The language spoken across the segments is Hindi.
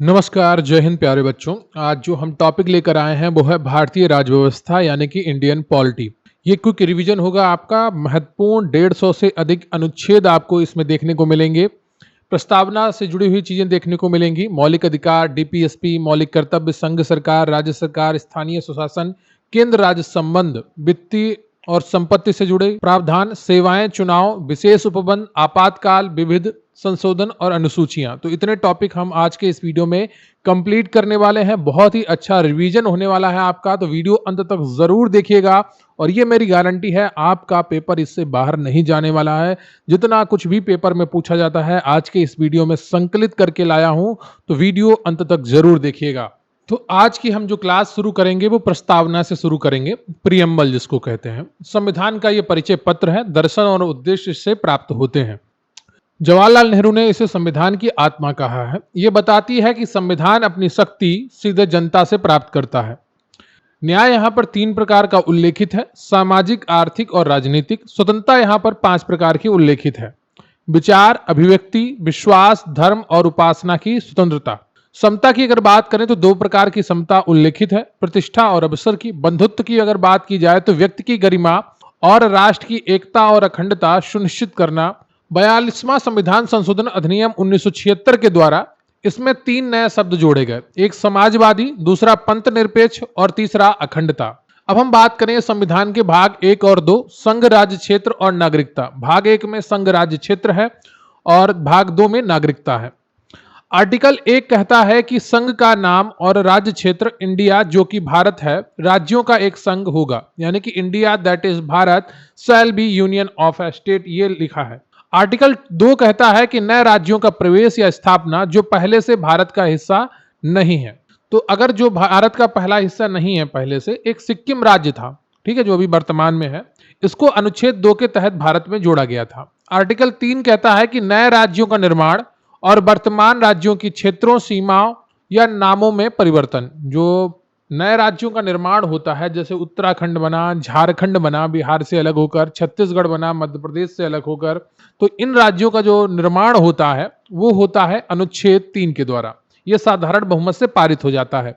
नमस्कार, जय हिंद प्यारे बच्चों। आज जो हम टॉपिक लेकर आए हैं वो है भारतीय राजव्यवस्था यानी कि इंडियन पॉलिटी। ये क्विक रिवीजन होगा आपका। महत्वपूर्ण 150 से अधिक अनुच्छेद आपको इसमें देखने को मिलेंगे। प्रस्तावना से जुड़ी हुई चीजें देखने को मिलेंगी। मौलिक अधिकार, डीपीएसपी, मौलिक कर्तव्य, संघ सरकार, राज्य सरकार, स्थानीय सुशासन, केंद्र राज्य संबंध, वित्तीय और संपत्ति से जुड़े प्रावधान, सेवाएं, चुनाव, विशेष उपबंध, आपातकाल, विविध संशोधन और अनुसूचियां। तो इतने टॉपिक हम आज के इस वीडियो में कंप्लीट करने वाले हैं। बहुत ही अच्छा रिवीजन होने वाला है आपका, तो वीडियो अंत तक जरूर देखिएगा। और ये मेरी गारंटी है, आपका पेपर इससे बाहर नहीं जाने वाला है। जितना कुछ भी पेपर में पूछा जाता है आज के इस वीडियो में संकलित करके लाया हूं, तो वीडियो अंत तक जरूर देखिएगा। तो आज की हम जो क्लास शुरू करेंगे वो प्रस्तावना से शुरू करेंगे। प्रियम्बल जिसको कहते हैं, संविधान का ये परिचय पत्र है। दर्शन और उद्देश्य इससे प्राप्त होते हैं। जवाहरलाल नेहरू ने इसे संविधान की आत्मा कहा है। यह बताती है कि संविधान अपनी शक्ति सीधे जनता से प्राप्त करता है। न्याय यहाँ पर 3 प्रकार का उल्लेखित है: सामाजिक, आर्थिक और राजनीतिक। स्वतंत्रता यहाँ पर 5 प्रकार की उल्लेखित है: विचार, अभिव्यक्ति, विश्वास, धर्म और उपासना की स्वतंत्रता। समता की अगर बात करें तो 2 प्रकार की समता उल्लेखित है: प्रतिष्ठा और अवसर की। बंधुत्व की अगर बात की जाए तो व्यक्ति की गरिमा और राष्ट्र की एकता और अखंडता सुनिश्चित करना। 42वां संविधान संशोधन अधिनियम 1976 के द्वारा इसमें 3 नए शब्द जोड़े गए: एक समाजवादी, दूसरा पंथ निरपेक्ष और तीसरा अखंडता। अब हम बात करें संविधान के भाग 1 और 2, संघ, राज्य क्षेत्र और नागरिकता। भाग 1 में संघ राज्य क्षेत्र है और भाग 2 में नागरिकता है। आर्टिकल 1 कहता है कि संघ का नाम और राज्य क्षेत्र इंडिया, जो कि भारत है, राज्यों का एक संघ होगा, यानी कि India that is Bharat shall be union of A state, ये लिखा है। आर्टिकल 2 कहता है कि नए राज्यों का प्रवेश या स्थापना जो पहले से भारत का हिस्सा नहीं है। तो अगर जो भारत का पहला हिस्सा नहीं है, पहले से एक सिक्किम राज्य था, ठीक है, जो अभी वर्तमान में है, इसको अनुच्छेद 2 के तहत भारत में जोड़ा गया था। आर्टिकल 3 कहता है कि नए राज्यों का निर्माण और वर्तमान राज्यों की क्षेत्रों, सीमाओं या नामों में परिवर्तन। जो नए राज्यों का निर्माण होता है, जैसे उत्तराखंड बना, झारखंड बना बिहार से अलग होकर, छत्तीसगढ़ बना मध्य प्रदेश से अलग होकर, तो इन राज्यों का जो निर्माण होता है वो होता है अनुच्छेद 3 के द्वारा। यह साधारण बहुमत से पारित हो जाता है।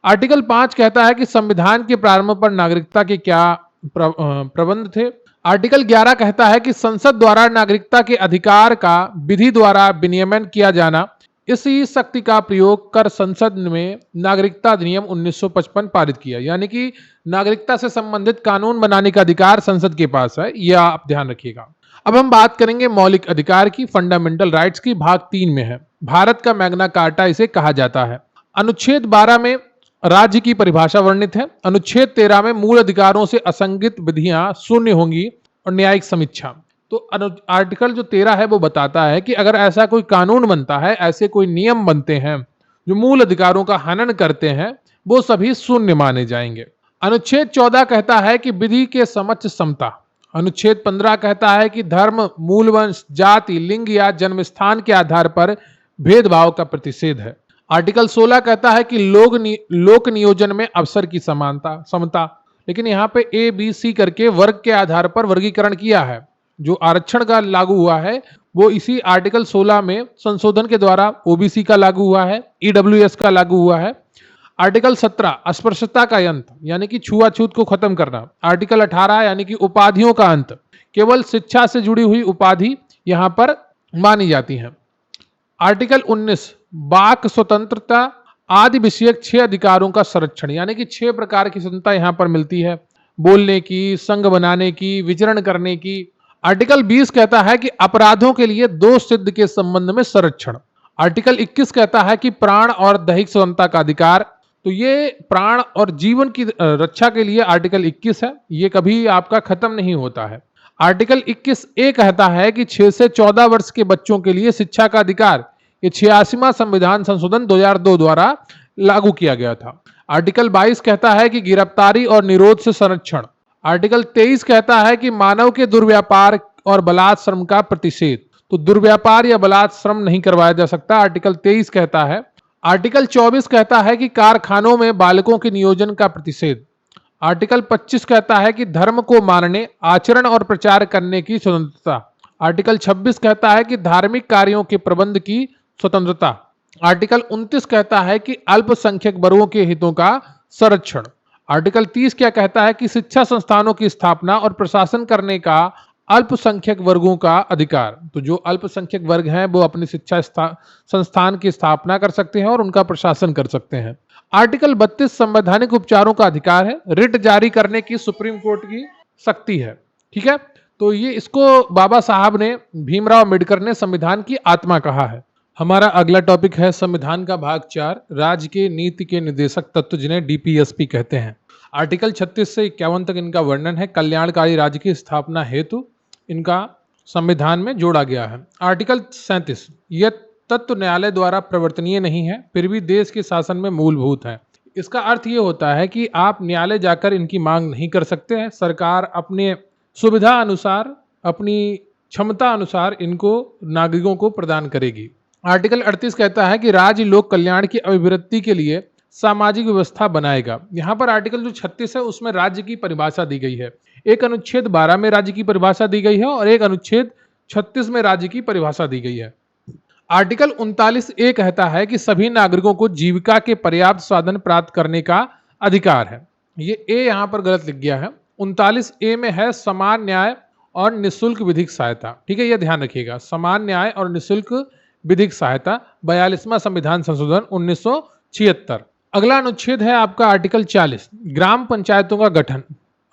आर्टिकल 5 कहता है कि संविधान के प्रारंभ पर नागरिकता के क्या प्रबंध थे। आर्टिकल 11 कहता है कि संसद द्वारा नागरिकता के अधिकार का विधि द्वारा विनियमन किया जाना। इसी शक्ति का प्रयोग कर संसद में नागरिकता अधिनियम 1955 पारित किया, यानी कि नागरिकता से संबंधित कानून बनाने का अधिकार संसद के पास है, यह आप ध्यान रखिएगा। अब हम बात करेंगे मौलिक अधिकार की, फंडामेंटल राइट्स की। भाग 3 में है। भारत का मैग्ना कार्टा इसे कहा जाता है। अनुच्छेद 12 में राज्य की परिभाषा वर्णित है। अनुच्छेद 13 में मूल अधिकारों से असंगत विधियां शून्य होंगी और न्यायिक समीक्षा। तो आर्टिकल जो 13 है वो बताता है कि अगर ऐसा कोई कानून बनता है, ऐसे कोई नियम बनते हैं जो मूल अधिकारों का हनन करते हैं, वो सभी शून्य माने जाएंगे। अनुच्छेद 14 कहता है कि विधि के समक्ष समता। अनुच्छेद 15 कहता है कि धर्म, मूल वंश, जाति, लिंग या जन्म स्थान के आधार पर भेदभाव का प्रतिषेध है। आर्टिकल 16 कहता है कि लोक नियोजन में अवसर की समता। लेकिन यहाँ पे ABC करके वर्ग के आधार पर वर्गीकरण किया है। जो आरक्षण का लागू हुआ है वो इसी आर्टिकल 16 में संशोधन के द्वारा OBC का लागू हुआ है, EWS का लागू हुआ है। आर्टिकल 17 अस्पृश्यता का अंत, यानी कि छुआछूत को खत्म करना। आर्टिकल 18 यानी कि उपाधियों का अंत, केवल शिक्षा से जुड़ी हुई उपाधि यहां पर मानी जाती है। आर्टिकल 19 वाक स्वतंत्रता आदि विषयक 6 अधिकारों का संरक्षण, यानी कि 6 प्रकार की स्वतंत्रता यहां पर मिलती है: बोलने की, संघ बनाने की, विचरण करने की। आर्टिकल 20 कहता है कि अपराधों के लिए दोष सिद्ध के संबंध में संरक्षण। आर्टिकल 21 कहता है कि प्राण और दैहिक स्वतंत्रता का अधिकार। तो ये प्राण और जीवन की रक्षा के लिए आर्टिकल 21 है, ये कभी आपका खत्म नहीं होता है। आर्टिकल 21A कहता है कि 6 से 14 वर्ष के बच्चों के लिए शिक्षा का अधिकार। ये 86वां संविधान संशोधन 2002 द्वारा लागू किया गया था। आर्टिकल 22 कहता है कि गिरफ्तारी और निरोध से संरक्षण। आर्टिकल 23 कहता है कि मानव के दुर्व्यापार और बलात् श्रम का प्रतिषेध। तो दुर्व्यापार या बलात् श्रम नहीं करवाया जा सकता, आर्टिकल 23 कहता है। आर्टिकल 24 कहता है कि कारखानों में बालकों के नियोजन का प्रतिषेध। आर्टिकल 25 कहता है कि धर्म को मानने, आचरण और प्रचार करने की स्वतंत्रता। आर्टिकल 26 कहता है कि धार्मिक कार्यों के प्रबंध की स्वतंत्रता। आर्टिकल 29 कहता है कि अल्पसंख्यक वर्गों के हितों का संरक्षण। आर्टिकल 30 क्या कहता है कि शिक्षा संस्थानों की स्थापना और प्रशासन करने का अल्पसंख्यक वर्गों का अधिकार। तो जो अल्पसंख्यक वर्ग हैं वो अपनी संस्थान की स्थापना कर सकते हैं और उनका प्रशासन कर सकते हैं। आर्टिकल 32 संवैधानिक उपचारों का अधिकार है। रिट जारी करने की सुप्रीम कोर्ट की शक्ति है। ठीक है, तो ये इसको बाबा साहब ने, भीमराव अम्बेडकर ने संविधान की आत्मा कहा है। हमारा अगला टॉपिक है संविधान का भाग 4, राज्य के नीति के निर्देशक तत्व, जिन्हें डीपीएसपी कहते हैं। आर्टिकल 36 से 51 तक इनका वर्णन है। कल्याणकारी राज्य की स्थापना हेतु इनका संविधान में जोड़ा गया है। आर्टिकल 37, यह तत्व न्यायालय द्वारा प्रवर्तनीय नहीं है, फिर भी देश के शासन में मूलभूत है। इसका अर्थ यह होता है कि आप न्यायालय जाकर इनकी मांग नहीं कर सकते हैं। सरकार अपने सुविधा अनुसार, अपनी क्षमता अनुसार इनको नागरिकों को प्रदान करेगी। आर्टिकल 38 कहता है कि राज्य लोक कल्याण की अभिवृद्धि के लिए सामाजिक व्यवस्था बनाएगा। यहाँ पर आर्टिकल जो 36 है उसमें राज्य की परिभाषा दी गई है। एक अनुच्छेद 12 में राज्य की परिभाषा दी गई है और एक अनुच्छेद 36 में राज्य की परिभाषा दी गई है। आर्टिकल 39A कहता है कि सभी नागरिकों को जीविका के पर्याप्त साधन प्राप्त करने का अधिकार है। ये ए यहाँ पर गलत लिख गया है। 39A में है समान न्याय और निःशुल्क विधिक सहायता। ठीक है, यह ध्यान रखिएगा, समान न्याय और निःशुल्क विधिक सहायता, 42वां संविधान संशोधन 1976। अगला अनुच्छेद है आपका आर्टिकल 40, ग्राम पंचायतों का गठन।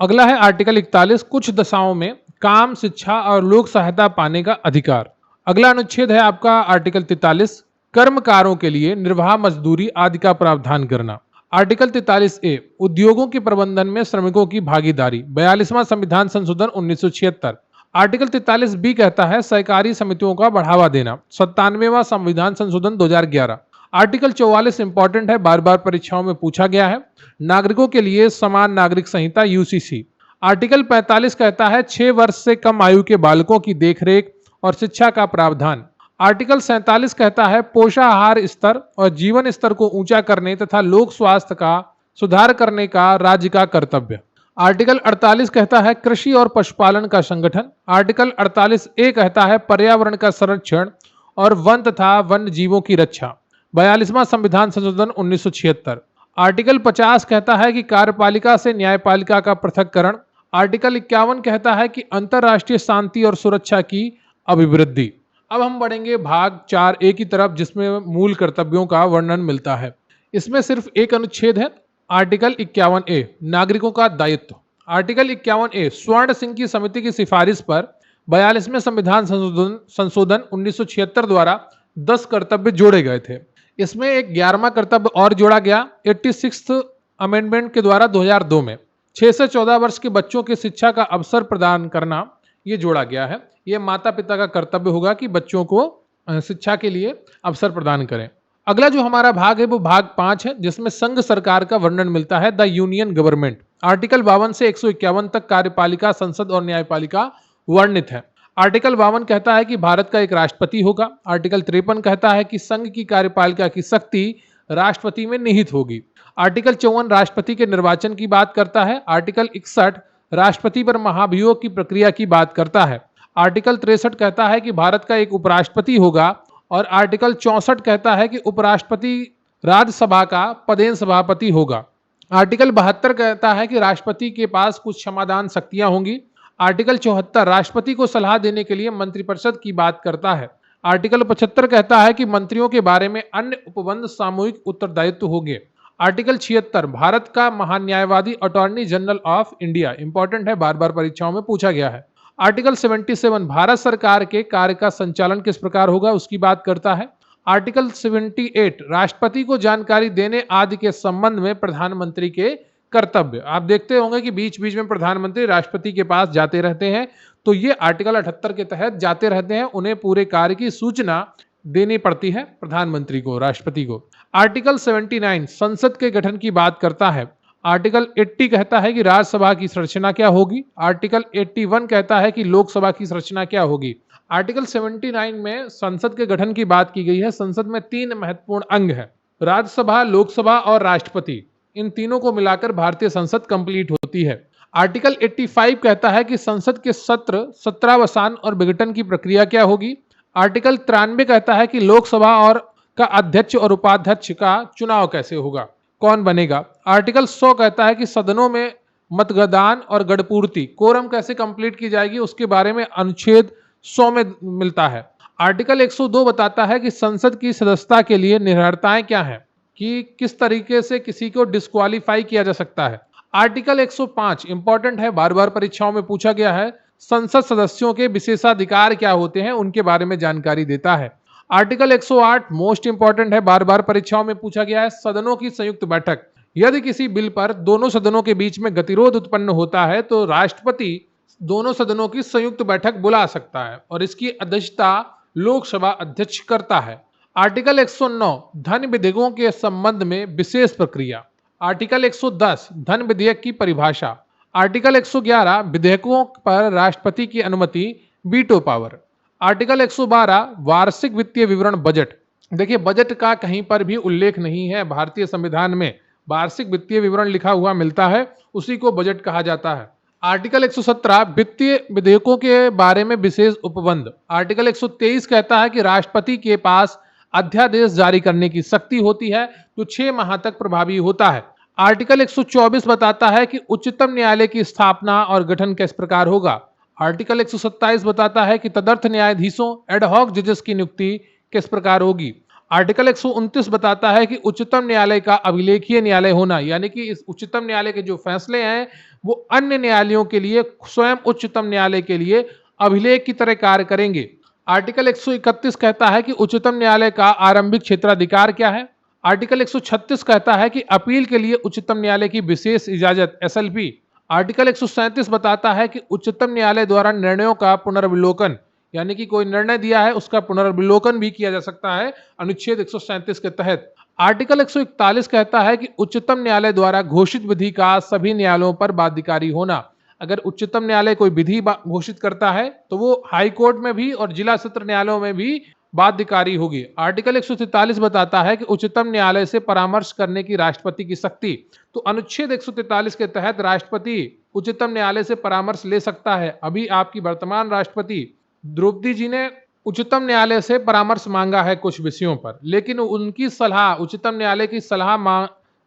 अगला है आर्टिकल 41, कुछ दशाओं में काम, शिक्षा और लोक सहायता पाने का अधिकार। अगला अनुच्छेद है आपका आर्टिकल 43, कर्मकारों के लिए निर्वाह मजदूरी आदि का प्रावधान करना। आर्टिकल 43A, उद्योगों के प्रबंधन में श्रमिकों की भागीदारी, 42वां संविधान संशोधन 1976। आर्टिकल 43B कहता है सहकारी समितियों का बढ़ावा देना, 97वां संविधान संशोधन 2011। आर्टिकल 44 इंपॉर्टेंट है, बार बार परीक्षाओं में पूछा गया है, नागरिकों के लिए समान नागरिक संहिता यूसीसी। आर्टिकल 45 कहता है 6 वर्ष से कम आयु के बालकों की देखरेख और शिक्षा का प्रावधान। आर्टिकल 47 कहता है पोषाहार स्तर और जीवन स्तर को ऊंचा करने तथा लोक स्वास्थ्य का सुधार करने का राज्य का कर्तव्य। आर्टिकल 48 कहता है कृषि और पशुपालन का संगठन। आर्टिकल 48A कहता है पर्यावरण का संरक्षण और वन तथा वन्य जीवों की रक्षा, 42वां संविधान संशोधन 1976। आर्टिकल 50 कहता है कि कार्यपालिका से न्यायपालिका का पृथक्करण। आर्टिकल 51 कहता है कि अंतरराष्ट्रीय शांति और सुरक्षा की अभिवृद्धि। अब हम बढ़ेंगे भाग 4A की तरफ, जिसमें मूल कर्तव्यों का वर्णन मिलता है। इसमें सिर्फ एक अनुच्छेद है, आर्टिकल 51A, नागरिकों का दायित्व। आर्टिकल 51A, स्वर्ण सिंह की समिति की सिफारिश पर 42वें संविधान संशोधन 1976 द्वारा 10 कर्तव्य जोड़े गए थे। इसमें एक 11वां कर्तव्य और जोड़ा गया 86th अमेंडमेंट के द्वारा 2002 में। 6 से 14 वर्ष के बच्चों की शिक्षा का अवसर प्रदान करना, ये जोड़ा गया है। ये माता पिता का कर्तव्य होगा कि बच्चों को शिक्षा के लिए अवसर प्रदान करें। अगला जो हमारा भाग है वो भाग 5 है, जिसमें संघ सरकार का वर्णन मिलता है, द यूनियन गवर्नमेंट। आर्टिकल 52 से 151 तक कार्यपालिका, संसद और न्यायपालिका वर्णित है। आर्टिकल 52 कहता है कि भारत का एक राष्ट्रपति होगा। आर्टिकल 53 कहता है कि संघ की कार्यपालिका की शक्ति राष्ट्रपति में निहित होगी। आर्टिकल 54 राष्ट्रपति के निर्वाचन की बात करता है। आर्टिकल 61 राष्ट्रपति पर महाभियोग की प्रक्रिया की बात करता है। आर्टिकल 63 कहता है कि भारत का एक उपराष्ट्रपति होगा और आर्टिकल 64 कहता है कि उपराष्ट्रपति राज्यसभा का पदेन सभापति होगा। आर्टिकल 72 कहता है कि राष्ट्रपति के पास कुछ क्षमादान शक्तियां होंगी। आर्टिकल 74 राष्ट्रपति को सलाह देने के लिए मंत्रिपरिषद की बात करता है। आर्टिकल 75 कहता है कि मंत्रियों के बारे में अन्य उपबंध सामूहिक उत्तरदायित्व होंगे। आर्टिकल 76 भारत का महान्यायवादी attorney general of India, important है, बार बार परीक्षाओं में पूछा गया है। आर्टिकल 77 भारत सरकार के कार्य का संचालन किस प्रकार होगा उसकी बात करता है। आर्टिकल 78 राष्ट्रपति को जानकारी देने आदि के संबंध में प्रधानमंत्री के कर्तव्य। आप देखते होंगे कि बीच बीच में प्रधानमंत्री राष्ट्रपति के पास जाते रहते हैं, तो ये आर्टिकल 78 के तहत जाते रहते हैं, उन्हें पूरे कार्य की सूचना देनी पड़ती है प्रधानमंत्री को, राष्ट्रपति को। आर्टिकल 79 संसद के गठन की बात करता है। आर्टिकल 80 कहता है कि राज्यसभा की संरचना क्या होगी। आर्टिकल 81 कहता है कि लोकसभा की संरचना क्या होगी। आर्टिकल 79 में संसद के गठन की बात की गई है। संसद में 3 महत्वपूर्ण अंग हैं, राज्यसभा, लोकसभा और राष्ट्रपति। इन तीनों को मिलाकर भारतीय संसद कंप्लीट होती है। आर्टिकल 85 कहता है कि संसद के सत्र, सत्रावसान और विघटन की प्रक्रिया क्या होगी। आर्टिकल 93 कहता है कि लोकसभा और का अध्यक्ष और उपाध्यक्ष का चुनाव कैसे होगा, कौन बनेगा। आर्टिकल 100 कहता है कि सदनों में मतदान और गणपूर्ति कोरम कैसे कंप्लीट की जाएगी, उसके बारे में अनुच्छेद 100 में मिलता है। आर्टिकल 102 बताता है कि संसद की सदस्यता के लिए निर्धारताएं क्या हैं, कि किस तरीके से किसी को डिस्क्वालीफाई किया जा सकता है। आर्टिकल 105 इंपॉर्टेंट है, बार बार परीक्षाओं में पूछा गया है। संसद सदस्यों के विशेषाधिकार क्या होते हैं, उनके बारे में जानकारी देता है। आर्टिकल 108 मोस्ट इंपॉर्टेंट है, बार बार परीक्षाओं में पूछा गया है। सदनों की संयुक्त बैठक, यदि किसी बिल पर दोनों सदनों के बीच में गतिरोध उत्पन्न होता है तो राष्ट्रपति दोनों सदनों की संयुक्त बैठक बुला सकता है और इसकी अध्यक्षता लोकसभा अध्यक्ष करता है। आर्टिकल 109 धन विधेयकों के संबंध में विशेष प्रक्रिया। आर्टिकल 110 धन विधेयक की परिभाषा। आर्टिकल 111 विधेयकों पर राष्ट्रपति की अनुमति, वीटो पावर। आर्टिकल 112 वार्षिक वित्तीय विवरण, बजट। देखिए, बजट का कहीं पर भी उल्लेख नहीं है भारतीय संविधान में। वार्षिक वित्तीय विवरण लिखा हुआ मिलता है, उसी को बजट कहा जाता है। आर्टिकल 117 वित्तीय विधेयकों के बारे में विशेष उपबंध। आर्टिकल 123 कहता है कि राष्ट्रपति के पास अध्यादेश जारी करने की शक्ति होती है, जो 6 माह तक प्रभावी होता है। आर्टिकल 124 बताता है कि उच्चतम न्यायालय की स्थापना और गठन किस प्रकार होगा। आर्टिकल 127 बताता है कि तदर्थ न्यायाधीशों, एडहॉक जजेस की नियुक्ति किस प्रकार होगी। आर्टिकल 129 बताता है कि उच्चतम न्यायालय का अभिलेखीय न्यायालय होना, यानी कि इस उच्चतम न्यायालय के जो फैसले हैं वो अन्य न्यायालयों के लिए, स्वयं उच्चतम न्यायालय के लिए अभिलेख की तरह कार्य करेंगे। आर्टिकल 131 कहता है कि उच्चतम न्यायालय का आरंभिक क्षेत्राधिकार क्या है। आर्टिकल 136 कहता है कि अपील के लिए उच्चतम न्यायालय की विशेष इजाजत, एसएलपी। आर्टिकल 137 बताता है कि उच्चतम न्यायालय द्वारा निर्णयों का पुनर्विलोकन, यानी कि कोई निर्णय दिया है उसका पुनर्विलोकन भी किया जा सकता है अनुच्छेद 137 के तहत। आर्टिकल 141 कहता है कि उच्चतम न्यायालय द्वारा घोषित विधि का सभी न्यायालयों पर बाध्यकारी होना। अगर उच्चतम न्यायालय कोई विधि घोषित करता है तो वो हाई कोर्ट में भी और जिला सत्र न्यायालयों में भी बाध्यकारी होगी। आर्टिकल 143 बताता है कि उच्चतम न्यायालय से परामर्श करने की राष्ट्रपति की शक्ति। तो अनुच्छेद 143 के तहत राष्ट्रपति उच्चतम न्यायालय से परामर्श ले सकता है। अभी आपकी वर्तमान राष्ट्रपति द्रौपदी जी ने उच्चतम न्यायालय से परामर्श मांगा है कुछ विषयों पर, लेकिन उनकी सलाह, उच्चतम न्यायालय की सलाह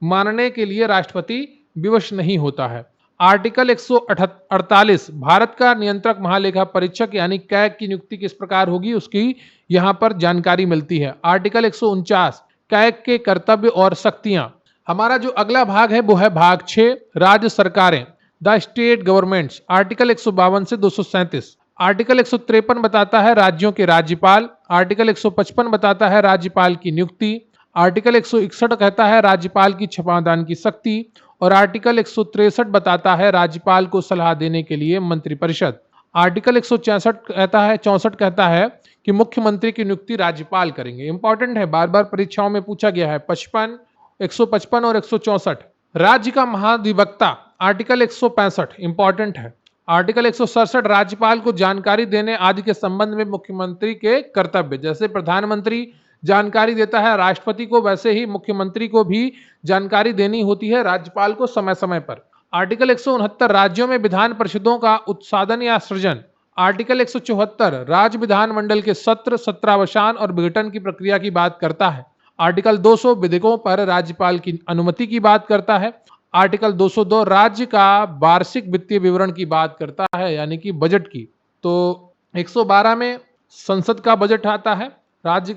मानने के लिए राष्ट्रपति विवश नहीं होता है। आर्टिकल 148 भारत का नियंत्रक महालेखा परीक्षक यानी कैग की नियुक्ति किस प्रकार होगी, उसकी यहां पर जानकारी मिलती है। आर्टिकल 149 कैग के कर्तव्य और शक्तियां। हमारा जो अगला भाग है वो है भाग 6 राज्य सरकारें, द स्टेट गवर्नमेंट्स। आर्टिकल 152 से 237। आर्टिकल 153 बताता है राज्यों के राज्यपाल। आर्टिकल 155 बताता है राज्यपाल की नियुक्ति। आर्टिकल 161 कहता है राज्यपाल की क्षमादान की शक्ति। और आर्टिकल 163 बताता है राज्यपाल को सलाह देने के लिए मंत्रिपरिषद। आर्टिकल 164 कहता है कि मुख्यमंत्री की नियुक्ति राज्यपाल करेंगे। इंपॉर्टेंट है, बार बार परीक्षाओं में पूछा गया है। 155 और 164। राज्य का महाधिवक्ता। आर्टिकल 165 इंपॉर्टेंट है। आर्टिकल 167 राज्यपाल को जानकारी देने आदि के संबंध में मुख्यमंत्री के कर्तव्य। जैसे प्रधानमंत्री जानकारी देता है राष्ट्रपति को, वैसे ही मुख्यमंत्री को भी जानकारी देनी होती है राज्यपाल को समय समय पर। आर्टिकल 169 राज्यों में विधान परिषदों का उत्साधन या सृजन। आर्टिकल 174 राज्य विधानमंडल के सत्र, सत्रावसान और विघटन की प्रक्रिया की बात करता है। आर्टिकल 200 विधेयकों पर राज्यपाल की अनुमति की बात करता है। आर्टिकल 202 राज्य का वार्षिक वित्तीय विवरण की बात करता है, यानी कि बजट की। तो 112 में संसद का बजट आता है, राज्य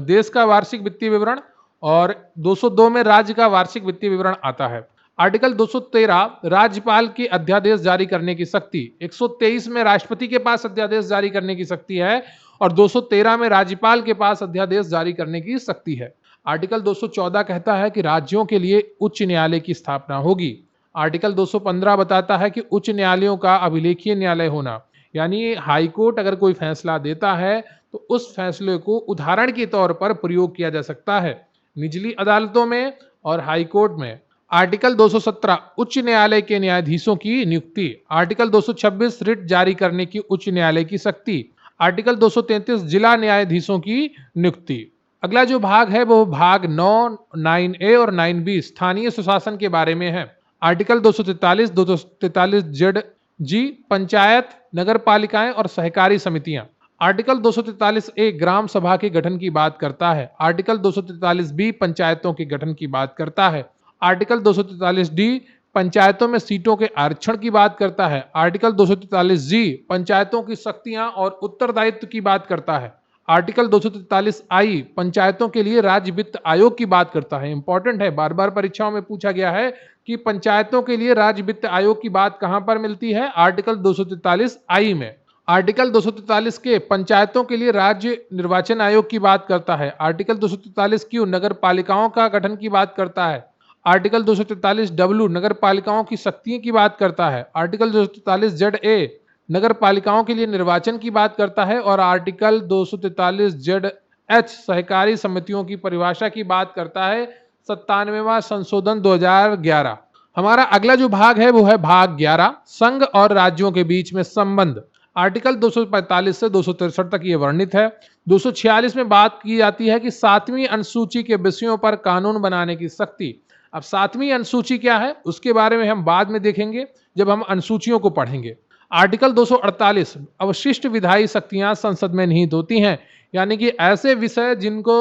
देश का वार्षिक वित्तीय विवरण, और 202 में राज्य का वार्षिक वित्तीय विवरण आता है। आर्टिकल 213 राज्यपाल की अध्यादेश जारी करने की शक्ति। 123 में राष्ट्रपति के पास अध्यादेश जारी करने की शक्ति है और 213 में राज्यपाल के पास अध्यादेश जारी करने की शक्ति है। आर्टिकल 214 कहता है कि राज्यों के लिए उच्च न्यायालय की स्थापना होगी। आर्टिकल 215 बताता है कि उच्च न्यायालयों का अभिलेखीय न्यायालय होना, यानी हाई कोर्ट अगर कोई फैसला देता है तो उस फैसले को उदाहरण के तौर पर प्रयोग किया जा सकता है निचली अदालतों में और हाई कोर्ट में। आर्टिकल 217 उच्च न्यायालय के न्यायाधीशों की नियुक्ति। आर्टिकल 226 रिट जारी करने की उच्च न्यायालय की शक्ति। आर्टिकल 233 जिला न्यायाधीशों की नियुक्ति। अगला जो भाग है वो भाग 9, 9A और 9B स्थानीय सुशासन के बारे में है। आर्टिकल 243, 243 जेड जी पंचायत, नगर पालिकाएं और सहकारी समितियां। आर्टिकल 243 ए ग्राम सभा के गठन की बात करता है। आर्टिकल 243 बी पंचायतों के गठन की बात करता है। आर्टिकल 243 डी पंचायतों में सीटों के आरक्षण की बात करता है। आर्टिकल 243 जी पंचायतों की शक्तियां और उत्तरदायित्व की बात करता है। आर्टिकल 243 आई पंचायतों के लिए राज्य वित्त आयोग की बात करता है। इंपॉर्टेंट है, बार बार परीक्षाओं में पूछा गया है कि पंचायतों के लिए राज्य वित्त आयोग की बात कहां पर मिलती है? आर्टिकल 243 आई में। आर्टिकल 243 के पंचायतों के लिए राज्य निर्वाचन आयोग की बात करता है। आर्टिकल 243 क्यू नगर पालिकाओं का गठन की बात करता है। आर्टिकल 243 डब्ल्यू नगर पालिकाओं की शक्तियों की बात करता है। आर्टिकल 243 जेड ए नगर पालिकाओं के लिए निर्वाचन की बात करता है। और आर्टिकल 243 जेड एच सहकारी समितियों की परिभाषा की बात करता है। 97वां संशोधन 2011। हमारा अगला जो भाग है वो है भाग 11, संघ और राज्यों के बीच में संबंध। आर्टिकल 245 से 263 तक ये वर्णित है। 246 में बात की जाती है कि 7वीं अनुसूची के विषयों पर कानून बनाने की शक्ति। अब 7वीं अनुसूची क्या है उसके बारे में हम बाद में देखेंगे जब हम अनुसूचियों को पढ़ेंगे। आर्टिकल 248 अवशिष्ट विधायी शक्तियां संसद में निहित होती हैं, यानी कि ऐसे विषय जिनको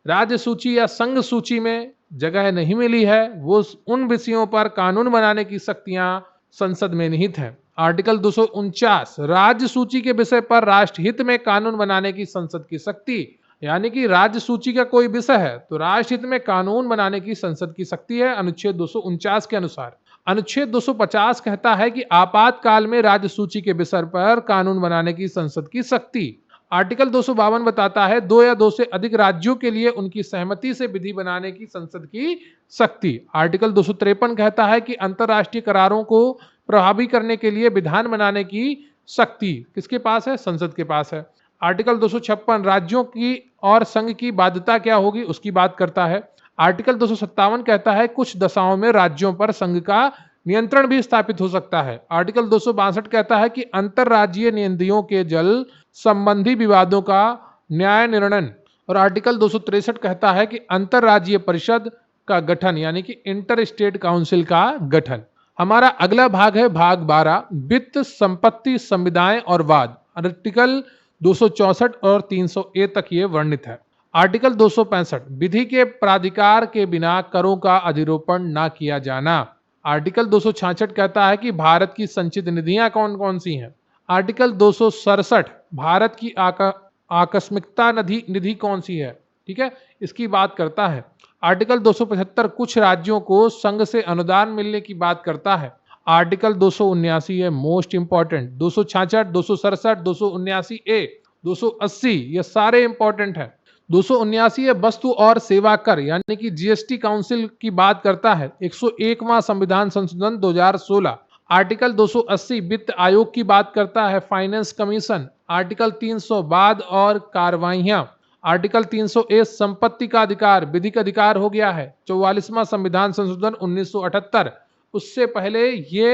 राज्य सूची या संघ सूची में जगह नहीं मिली है वो उन विषयों पर कानून बनाने की शक्तियां संसद में निहित हैं। आर्टिकल 249 राज्य सूची के विषय पर राष्ट्रहित में कानून बनाने की संसद की शक्ति, यानी कि राज्य सूची का कोई विषय है तो राष्ट्रहित में कानून बनाने की संसद की शक्ति है अनुच्छेद 249 के अनुसार। अनुच्छेद 250 कहता है कि आपातकाल में राज्य सूची के विषय पर कानून बनाने की संसद की शक्ति। आर्टिकल 252 बताता है 2 या 2 से अधिक राज्यों के लिए उनकी सहमति से विधि बनाने की संसद की शक्ति। आर्टिकल 253 कहता है कि अंतरराष्ट्रीय करारों को प्रभावी करने के लिए विधान बनाने की शक्ति किसके पास है? संसद के पास है। आर्टिकल 256 राज्यों की और संघ की बाध्यता क्या होगी उसकी बात करता है। आर्टिकल 257 कहता है कुछ दशाओं में राज्यों पर संघ का नियंत्रण भी स्थापित हो सकता है। आर्टिकल 262 कहता है कि अंतरराज्यीय नदियों के जल संबंधी विवादों का न्याय निर्णय। और आर्टिकल 263 कहता है कि अंतरराज्यीय परिषद का गठन, यानी कि इंटर स्टेट काउंसिल का गठन। हमारा अगला भाग है भाग 12, वित्त, संपत्ति, संविदाएं और वाद। आर्टिकल 264 और 300 ए तक ये वर्णित है। आर्टिकल 265 विधि के प्राधिकार के बिना करों का अधिरोपण न किया जाना। आर्टिकल 266 कहता है कि भारत की संचित निधियां कौन कौन सी हैं। आर्टिकल 267 भारत की आकस्मिकता निधि कौन सी है, ठीक है, इसकी बात करता है। आर्टिकल 275 कुछ राज्यों को संघ से अनुदान मिलने की बात करता है। आर्टिकल 279 है मोस्ट इंपॉर्टेंट। 266, 267, 279 ए, 280 ये सारे इंपॉर्टेंट हैं। 279 है वस्तु और सेवा कर, यानी कि जीएसटी काउंसिल की बात करता है। 101वां संविधान संशोधन 2016। आर्टिकल 280 वित्त आयोग की बात करता है, फाइनेंस कमीशन। आर्टिकल 300 वाद और कार्रवाइयां। आर्टिकल 300 ए संपत्ति का अधिकार विधिक अधिकार हो गया है। 44वां संविधान संशोधन 1978, उससे पहले ये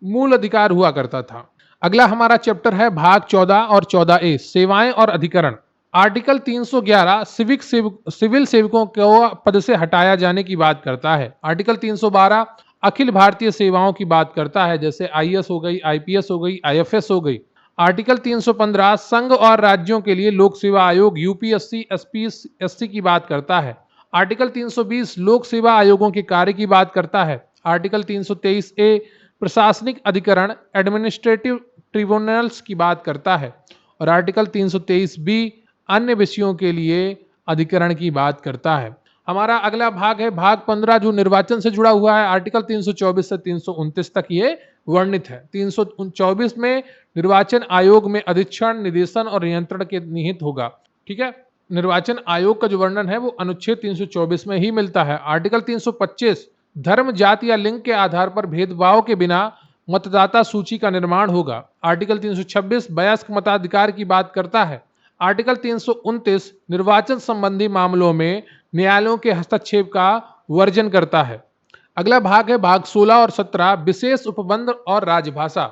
मूल अधिकार हुआ करता था। अगला हमारा चैप्टर है भाग 14 और 14 ए सेवाएं और अधिकरण। आर्टिकल 311 सिविल सेवकों को पद से हटाया जाने की बात करता है। आर्टिकल 312 अखिल भारतीय सेवाओं की बात करता है, जैसे आईएएस हो गई, आईपीएस हो गई, आईएफएस हो गई। आर्टिकल 315 संघ और राज्यों के लिए लोक सेवा आयोग यूपीएससी एसपीएससी की बात करता है। आर्टिकल 320 लोक सेवा आयोगों के कार्य की बात करता है। आर्टिकल 323 ए प्रशासनिक अधिकरण एडमिनिस्ट्रेटिव ट्रिब्यूनल्स की बात करता है। और आर्टिकल 323 बी अन्य विषयों के लिए अधिकरण की बात करता है। हमारा अगला भाग है भाग 15 जो निर्वाचन से जुड़ा हुआ है। आर्टिकल 324 से 329 तक ये वर्णित है। 324 में निर्वाचन आयोग में अधीक्षण, निदेशन और नियंत्रण के निहित होगा, ठीक है। निर्वाचन आयोग का जो वर्णन है वो अनुच्छेद 324 में ही मिलता है। आर्टिकल 325 धर्म, जाति या लिंग के आधार पर भेदभाव के बिना मतदाता सूची का निर्माण होगा। आर्टिकल 326 वयस्क मताधिकार की बात करता है। आर्टिकल 329 निर्वाचन संबंधी मामलों में न्यायालयों के हस्तक्षेप का वर्जन करता है। अगला भाग है भाग 16 और 17 विशेष उपबंध और राजभाषा।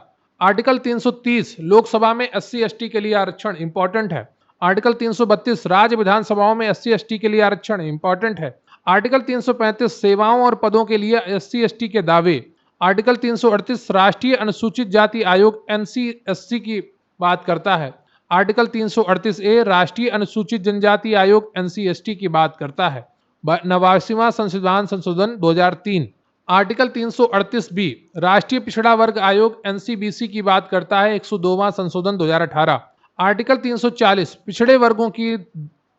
आर्टिकल 330 लोकसभा में एससी एसटी के लिए आरक्षण इंपॉर्टेंट है। आर्टिकल 332 राज्य विधानसभाओं में एससी एसटी के लिए आरक्षण इंपॉर्टेंट है। आर्टिकल 335 सेवाओं और पदों के लिए एससी एसटी के दावे। आर्टिकल 338 राष्ट्रीय अनुसूचित जाति आयोग एनसीएससी की बात करता है। आर्टिकल 338 ए राष्ट्रीय अनुसूचित जनजाति आयोग एनसीएसटी की बात करता है। 89वां संविधान संशोधन 2003। आर्टिकल 338 बी राष्ट्रीय पिछड़ा वर्ग आयोग एनसीबीसी की बात करता है। 102वां संशोधन 2018। आर्टिकल 340 पिछड़े वर्गों की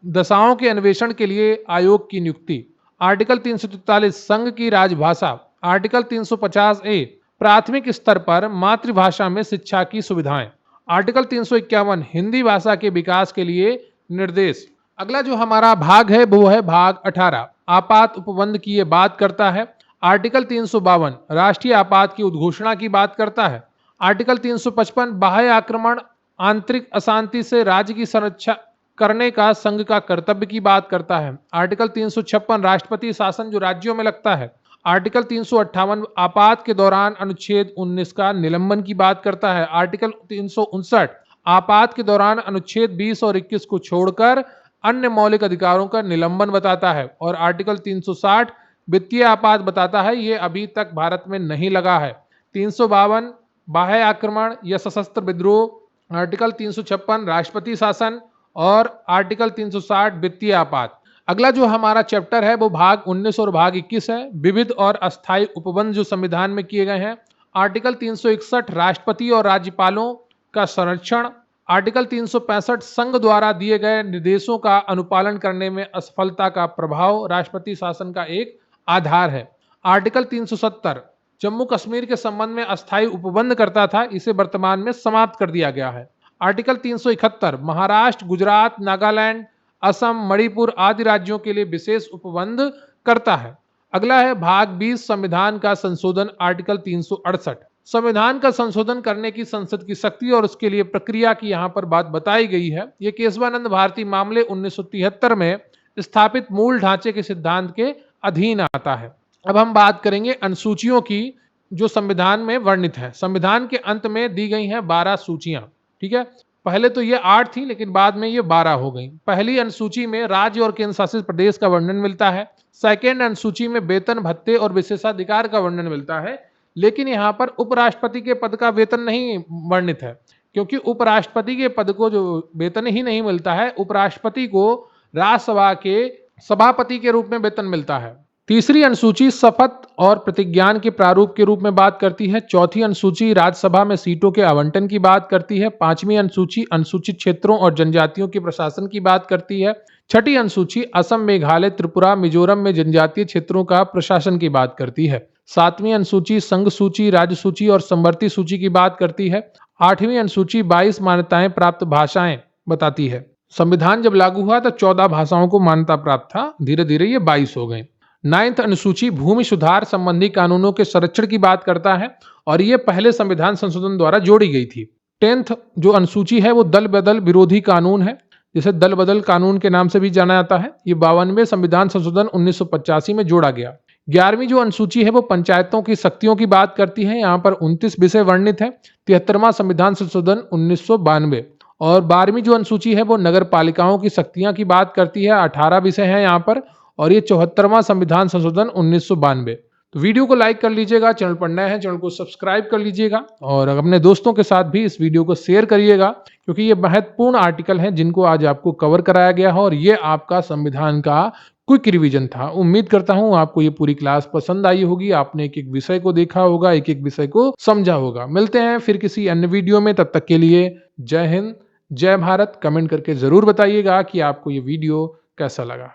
दशाओं के अन्वेषण के लिए आयोग की नियुक्ति। आर्टिकल 343 संघ की राजभाषा। आर्टिकल 350 ए प्राथमिक स्तर पर मातृभाषा में शिक्षा की सुविधाएं। आर्टिकल 351 हिंदी भाषा के विकास के लिए निर्देश। अगला जो हमारा भाग है वो है भाग 18 आपात उपबंध की ये बात करता है। आर्टिकल 352 राष्ट्रीय आपात की उद्घोषणा की बात करता है। आर्टिकल 355 बाह्य आक्रमण आंतरिक अशांति से राज्य की संरक्षा करने का संघ का कर्तव्य की बात करता है। आर्टिकल 356 राष्ट्रपति शासन जो राज्यों में लगता है। आर्टिकल 358 आपात के दौरान अनुच्छेद 19 का निलंबन की बात करता है। आर्टिकल 359 आपात के दौरान अनुच्छेद 20 और 21 को छोड़कर अन्य मौलिक अधिकारों का निलंबन बताता है। और आर्टिकल 360 वित्तीय आपात बताता है, ये अभी तक भारत में नहीं लगा है। 352 बाह्य आक्रमण या सशस्त्र विद्रोह। आर्टिकल 356 राष्ट्रपति शासन और आर्टिकल 360 वित्तीय आपात। अगला जो हमारा चैप्टर है वो भाग 19 और भाग 21 है। विविध और अस्थायी उपबंध जो संविधान में किए गए हैं। आर्टिकल 361 राष्ट्रपति और राज्यपालों का संरक्षण। आर्टिकल 365 संघ द्वारा दिए गए निर्देशों का अनुपालन करने में असफलता का प्रभाव राष्ट्रपति शासन का एक आधार है। आर्टिकल 370 जम्मू कश्मीर के संबंध में अस्थायी उपबंध करता था, इसे वर्तमान में समाप्त कर दिया गया है। आर्टिकल 371 महाराष्ट्र, गुजरात, नागालैंड, असम, मणिपुर आदि राज्यों के लिए विशेष उपबंध करता है। अगला है भाग 20 संविधान का संशोधन। आर्टिकल 368 संविधान का संशोधन करने की संसद की शक्ति और उसके लिए प्रक्रिया की यहाँ पर बात बताई गई है। ये केशवानंद भारती मामले 1973 में स्थापित मूल ढांचे के सिद्धांत के अधीन आता है। अब हम बात करेंगे अनुसूचियों की जो संविधान में वर्णित है। संविधान के अंत में दी गई हैं 12 सूचियां। ठीक है, पहले तो ये 8 थी लेकिन बाद में ये 12 हो गई। पहली अनुसूची में राज्य और केंद्र शासित प्रदेश का वर्णन मिलता है। सेकेंड अनुसूची में वेतन, भत्ते और विशेषाधिकार का वर्णन मिलता है। लेकिन यहाँ पर उपराष्ट्रपति के पद का वेतन नहीं वर्णित है, क्योंकि उपराष्ट्रपति के पद को जो वेतन ही नहीं मिलता है, उपराष्ट्रपति को राज्यसभा के सभापति के रूप में वेतन मिलता है। तीसरी अनुसूची शपथ और प्रतिज्ञान के प्रारूप के रूप में बात करती है। चौथी अनुसूची राज्यसभा में सीटों के आवंटन की बात करती है। पांचवी अनुसूची अनुसूचित क्षेत्रों और जनजातियों के प्रशासन की बात करती है। छठी अनुसूची असम, मेघालय, त्रिपुरा, मिजोरम में जनजातीय क्षेत्रों का प्रशासन की बात करती है। सातवीं अनुसूची संघ सूची, राज्य सूची और समवर्ती सूची की बात करती है। आठवीं अनुसूची 22 मान्यताएं प्राप्त भाषाएं बताती है। संविधान जब लागू हुआ तो 14 भाषाओं को मान्यता प्राप्त था, धीरे धीरे ये 22 हो गई। 9th अनुसूची भूमि सुधार संबंधी कानूनों के संरक्षण की बात करता है और ये पहले संविधान संशोधन द्वारा जोड़ी गई थी। 10th जो अनुसूची है वो दल बदल विरोधी कानून है, जिसे दल बदल कानून के नाम से भी जाना जाता है। ये 52वें संविधान संशोधन 1985 में जोड़ा गया। 11वीं जो अनुसूची है वो पंचायतों की शक्तियों की बात करती है। यहाँ पर 29 विषय वर्णित है। 73वां संविधान संशोधन 1992। और 12वीं जो अनुसूची है वो नगर पालिकाओं की शक्तियां की बात करती है। 18 विषय है यहाँ पर और ये 74वां संविधान संशोधन 1992। तो वीडियो को लाइक कर लीजिएगा, चैनल पर नए हैं चैनल को सब्सक्राइब कर लीजिएगा और अपने दोस्तों के साथ भी इस वीडियो को शेयर करिएगा, क्योंकि ये महत्वपूर्ण आर्टिकल हैं जिनको आज आपको कवर कराया गया है और ये आपका संविधान का क्विक रिवीजन था। उम्मीद करता हूं आपको ये पूरी क्लास पसंद आई होगी, आपने एक एक विषय को देखा होगा, एक एक विषय को समझा होगा। मिलते हैं फिर किसी अन्य वीडियो में, तब तक के लिए जय हिंद, जय भारत। कमेंट करके जरूर बताइएगा कि आपको ये वीडियो कैसा लगा।